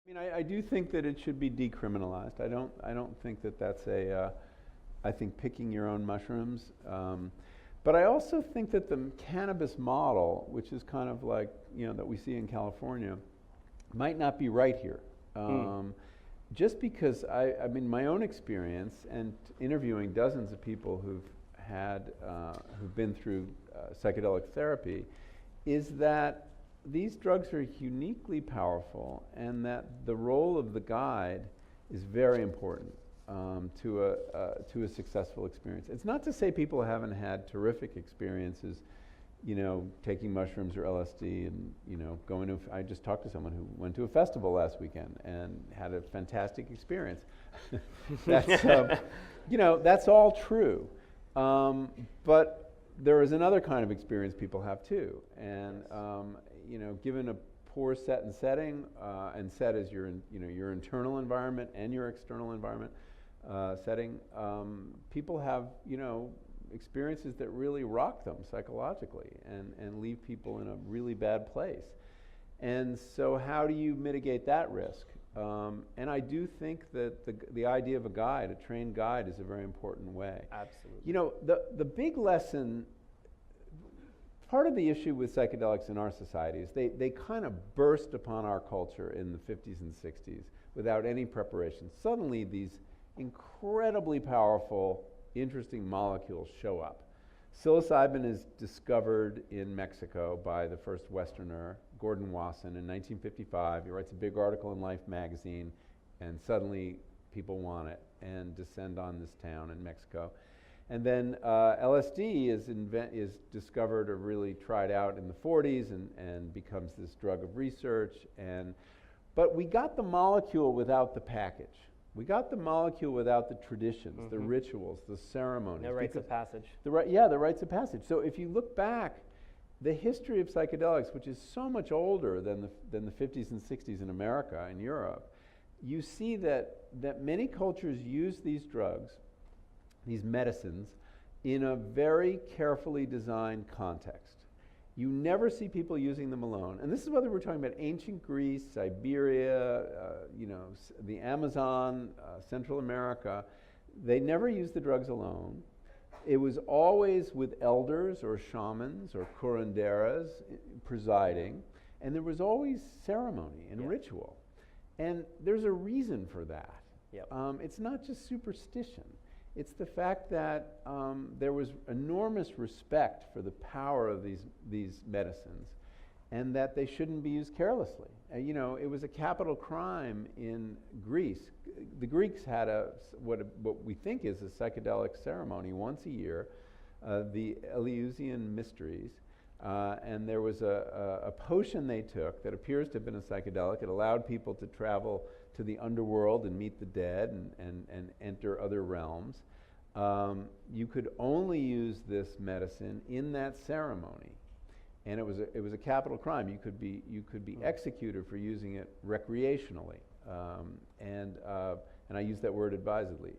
I mean, I do think that it should be decriminalized. I don't think that that's I think picking your own mushrooms. But I also think that the cannabis model, which is kind of like, that we see in California, might not be right here. Just because I mean, my own experience and interviewing dozens of people who've been through psychedelic therapy, is that these drugs are uniquely powerful, and that the role of the guide is very important to a successful experience. It's not to say people haven't had terrific experiences, taking mushrooms or LSD and, going to, I just talked to someone who went to a festival last weekend and had a fantastic experience. That's, that's all true. But there is another kind of experience people have too. And, given a poor set and setting, and set as your internal environment and your external environment setting, people have, experiences that really rock them psychologically and leave people in a really bad place. And so how do you mitigate that risk? And I do think that the idea of a guide, a trained guide, is a very important way. Absolutely. The big lesson, part of the issue with psychedelics in our society is they kind of burst upon our culture in the 50s and 60s without any preparation. Suddenly these incredibly powerful, interesting molecules show up. Psilocybin is discovered in Mexico by the first Westerner, Gordon Wasson, in 1955. He writes a big article in Life magazine, and suddenly people want it and descend on this town in Mexico. And then LSD is discovered or really tried out in the 40s and becomes this drug of research. But we got the molecule without the package. We got the molecule without the traditions, the rituals, the ceremonies. No rites of passage. The rites of passage. So if you look back, the history of psychedelics, which is so much older than the 50s and 60s in America and Europe, you see that many cultures use these drugs, these medicines, in a very carefully designed context. You never see people using them alone. And this is whether we're talking about ancient Greece, Siberia, the Amazon, Central America. They never used the drugs alone. It was always with elders or shamans or curanderas presiding, and there was always ceremony and ritual. And there's a reason for that. Yep. It's not just superstition. It's the fact that there was enormous respect for the power of these medicines, and that they shouldn't be used carelessly. It was a capital crime in Greece. The Greeks had what we think is a psychedelic ceremony once a year, the Eleusinian Mysteries, and there was a potion they took that appears to have been a psychedelic. It allowed people to travel to the underworld and meet the dead and enter other realms. You could only use this medicine in that ceremony, and it was a capital crime. You could be executed for using it recreationally, and I use that word advisedly.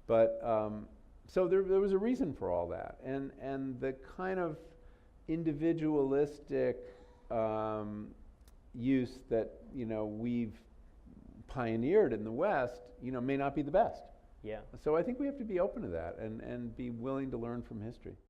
So there was a reason for all that, and the kind of individualistic use that we've pioneered in the West, may not be the best. Yeah. So I think we have to be open to that and be willing to learn from history.